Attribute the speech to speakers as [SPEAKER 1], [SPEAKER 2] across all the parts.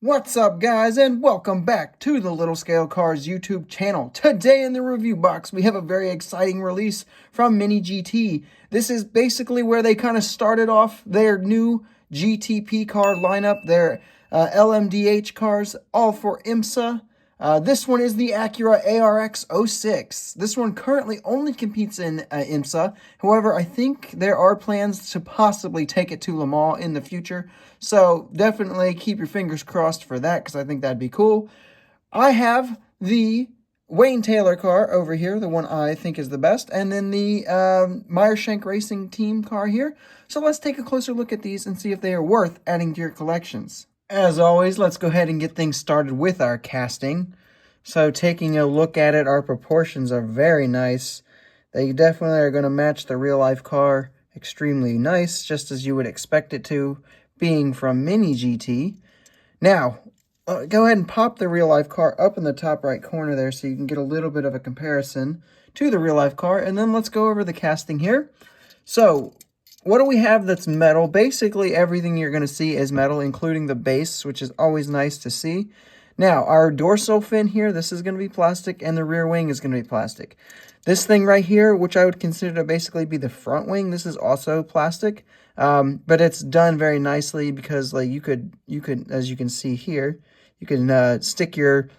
[SPEAKER 1] What's up, guys, and welcome back to the Little Scale Cars YouTube channel. Today in the review box, we have a very exciting release from MiniGT. This is basically where they kind of started off their new GTP car lineup, their LMDh cars, all for IMSA. This one is the Acura ARX-06. This one currently only competes in IMSA. However, I think there are plans to possibly take it to LeMans in the future. So definitely keep your fingers crossed for that, because I think that'd be cool. I have the Wayne Taylor car over here, the one I think is the best, and then the Meyer-Shank Racing Team car here. So let's take a closer look at these and see if they are worth adding to your collections. As always, let's go ahead and get things started with our casting. So taking a look at it, our proportions are very nice. They definitely are going to match the real-life car extremely nice, just as you would expect it to, being from MiniGT. Now, go ahead and pop the real-life car up in the top right corner there so you can get a little bit of a comparison to the real-life car. And then let's go over the casting here. So, what do we have that's metal? Basically, everything you're going to see is metal, including the base, which is always nice to see. Now, our dorsal fin here, this is going to be plastic, and the rear wing is going to be plastic. This thing right here, which I would consider to basically be the front wing, this is also plastic, but it's done very nicely because, like, you could, as you can see here, you can stick your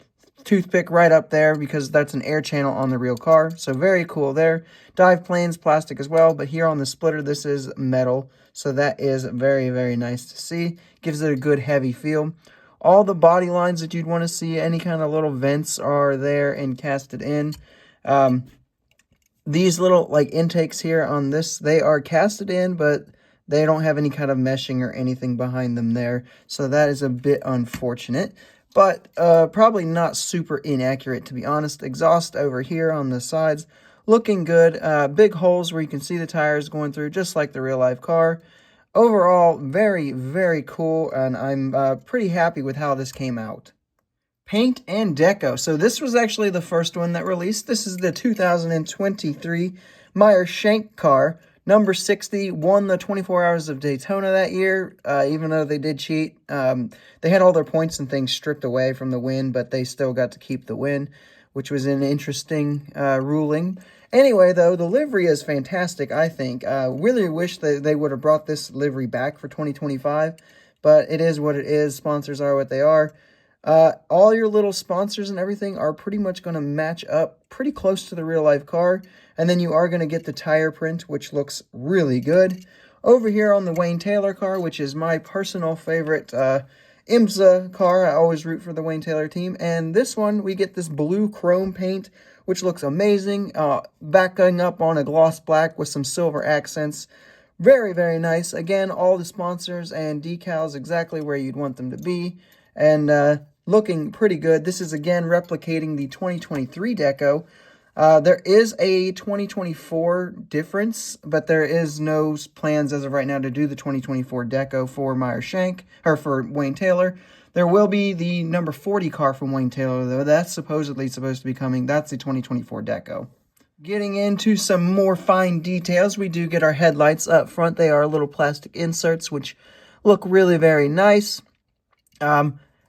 [SPEAKER 1] toothpick right up there because that's an air channel on the real car. So very cool there. Dive planes, plastic as well, but here on the splitter, this is metal. So that is very, very nice to see. Gives it a good heavy feel. All the body lines that you'd want to see, any kind of little vents are there and casted in. These little like intakes here on this, they are casted in, but they don't have any kind of meshing or anything behind them there. So that is a bit unfortunate. But probably not super inaccurate, to be honest. Exhaust over here on the sides, looking good. Big holes where you can see the tires going through, just like the real-life car. Overall, very, very cool, and I'm pretty happy with how this came out. Paint and deco. So this was actually the first one that released. This is the 2023 Meyer-Shank car. Number 60 won the 24 Hours of Daytona that year, even though they did cheat. They had all their points and things stripped away from the win, but they still got to keep the win, which was an interesting ruling. Anyway, though, the livery is fantastic, I think. Really wish that they would have brought this livery back for 2025, but it is what it is. Sponsors are what they are. All your little sponsors and everything are pretty much going to match up pretty close to the real-life car. And then you are going to get the tire print, which looks really good. Over here on the Wayne Taylor car, which is my personal favorite IMSA car. I always root for the Wayne Taylor team. And this one, we get this blue chrome paint, which looks amazing. Backing up on a gloss black with some silver accents. Very, very nice. Again, all the sponsors and decals exactly where you'd want them to be. And looking pretty good. This is, again, replicating the 2023 deco. There is a 2024 difference, but there is no plans as of right now to do the 2024 deco for Meyer-Shank, or for Wayne Taylor. There will be the number 40 car from Wayne Taylor, though. That's supposedly supposed to be coming. That's the 2024 deco. Getting into some more fine details, we do get our headlights up front. They are little plastic inserts, which look really very nice.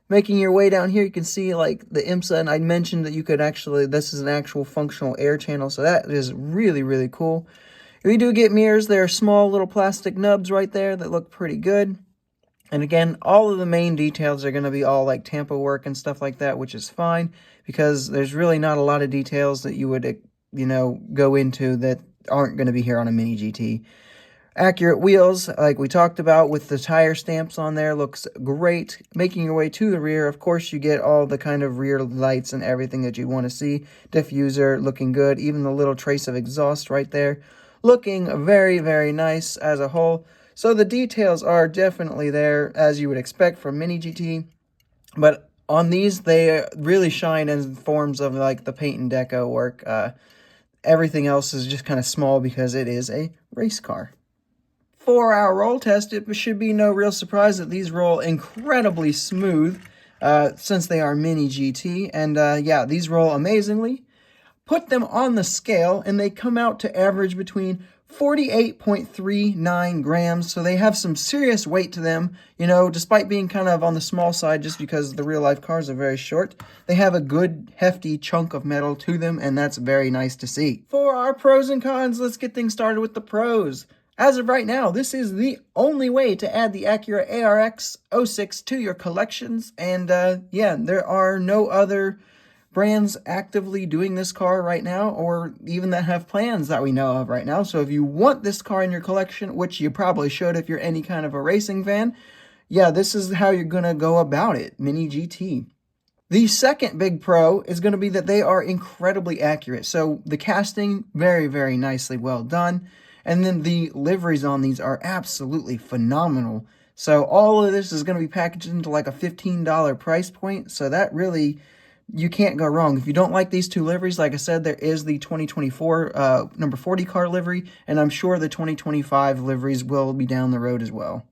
[SPEAKER 1] Making your way down here, you can see like the IMSA, and I mentioned that you could actually, this is an actual functional air channel, so that is really, really cool. We do get mirrors. There are small little plastic nubs right there that look pretty good. And again, all of the main details are going to be all like Tampa work and stuff like that, which is fine, because there's really not a lot of details that you would, go into that aren't going to be here on a MiniGT. Accurate wheels, like we talked about, with the tire stamps on there, looks great. Making your way to the rear, of course, you get all the kind of rear lights and everything that you want to see. Diffuser looking good, even the little trace of exhaust right there. Looking very, very nice as a whole. So the details are definitely there, as you would expect from MiniGT. But on these, they really shine in forms of like the paint and deco work. Everything else is just kind of small because it is a race car. For our roll test, it should be no real surprise that these roll incredibly smooth since they are MiniGT. And yeah, these roll amazingly. Put them on the scale and they come out to average between 48.39 grams, so they have some serious weight to them, you know, despite being kind of on the small side just because the real-life cars are very short. They have a good, hefty chunk of metal to them, and that's very nice to see. For our pros and cons, let's get things started with the pros. As of right now, this is the only way to add the Acura ARX-06 to your collections, and yeah, there are no other brands actively doing this car right now, or even that have plans that we know of right now. So if you want this car in your collection, which you probably should if you're any kind of a racing fan, yeah, this is how you're going to go about it, MiniGT. The second big pro is going to be that they are incredibly accurate. So the casting, very, very nicely well done. And then the liveries on these are absolutely phenomenal. So all of this is going to be packaged into like a $15 price point. So that really, you can't go wrong. If you don't like these two liveries, like I said, there is the 2024 number 40 car livery, and I'm sure the 2025 liveries will be down the road as well.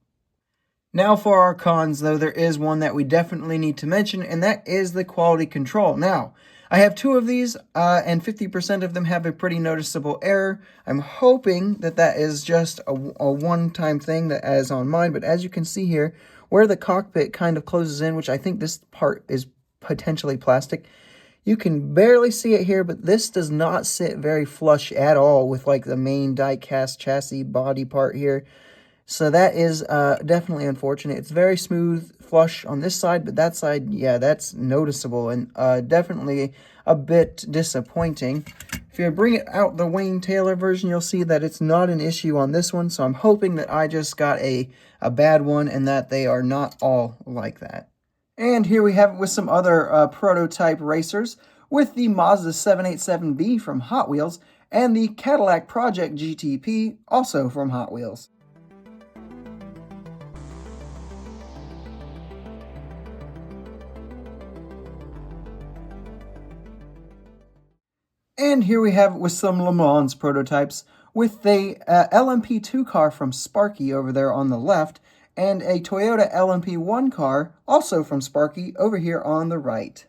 [SPEAKER 1] Now for our cons, though, there is one that we definitely need to mention, and that is the quality control. Now, I have two of these, and 50% of them have a pretty noticeable error. I'm hoping that that is just a one-time thing that is on mine, but as you can see here, where the cockpit kind of closes in, which I think this part is potentially plastic, you can barely see it here, but this does not sit very flush at all with like the main die-cast chassis body part here. So that is definitely unfortunate. It's very smooth, flush on this side, but that side, yeah, that's noticeable and definitely a bit disappointing. If you bring it out the Wayne Taylor version, you'll see that it's not an issue on this one. So I'm hoping that I just got a bad one and that they are not all like that. And here we have it with some other prototype racers, with the Mazda 787B from Hot Wheels and the Cadillac Project GTP, also from Hot Wheels. And here we have it with some LeMans prototypes, with the LMP2 car from Sparky over there on the left, and a Toyota LMP1 car, also from Sparky, over here on the right.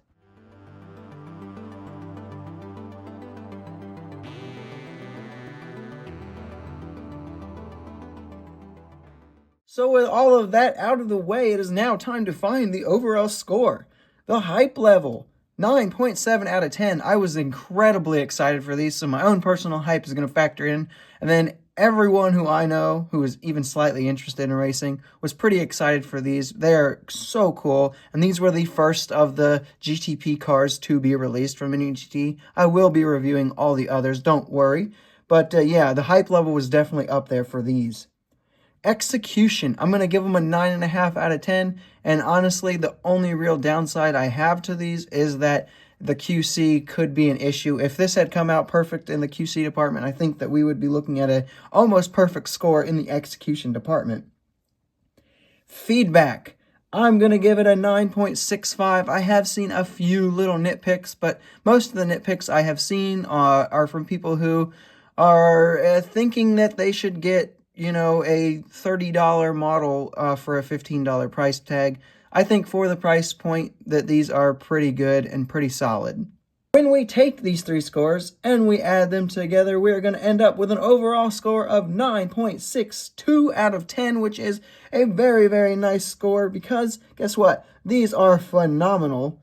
[SPEAKER 1] So with all of that out of the way, it is now time to find the overall score. The hype level, 9.7 out of 10. I was incredibly excited for these, so my own personal hype is going to factor in, and then everyone who I know who is even slightly interested in racing was pretty excited for these. They are so cool, and these were the first of the GTP cars to be released from MiniGT. I will be reviewing all the others, don't worry. But yeah, the hype level was definitely up there for these. Execution, I'm going to give them a 9.5 out of 10, and honestly, the only real downside I have to these is that the QC could be an issue. If this had come out perfect in the QC department, I think that we would be looking at a almost perfect score in the execution department. Feedback, I'm going to give it a 9.65. I have seen a few little nitpicks, but most of the nitpicks I have seen are from people who are thinking that they should get, you know, a $30 model for a $15 price tag. I think for the price point that these are pretty good and pretty solid. When we take these three scores and we add them together, we're going to end up with an overall score of 9.62 out of 10, which is a very, very nice score because, guess what? These are phenomenal.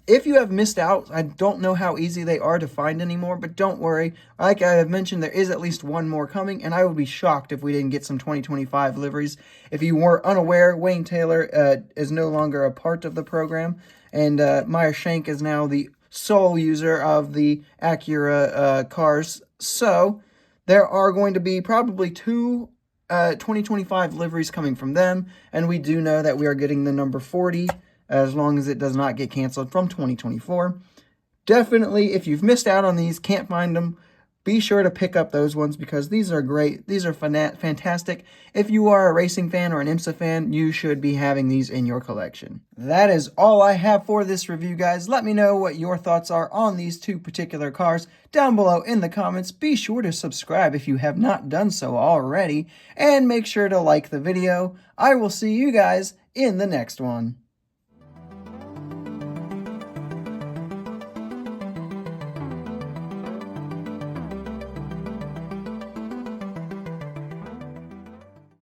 [SPEAKER 1] If you have missed out, I don't know how easy they are to find anymore, but don't worry. Like I have mentioned, there is at least one more coming, and I would be shocked if we didn't get some 2025 liveries. If you were unaware, Wayne Taylor is no longer a part of the program, and Meyer Shank is now the sole user of the Acura cars. So there are going to be probably two 2025 liveries coming from them, and we do know that we are getting the number 40, as long as it does not get canceled from 2024. Definitely, if you've missed out on these, can't find them, be sure to pick up those ones because these are great. These are fantastic. If you are a racing fan or an IMSA fan, you should be having these in your collection. That is all I have for this review, guys. Let me know what your thoughts are on these two particular cars down below in the comments. Be sure to subscribe if you have not done so already, and make sure to like the video. I will see you guys in the next one.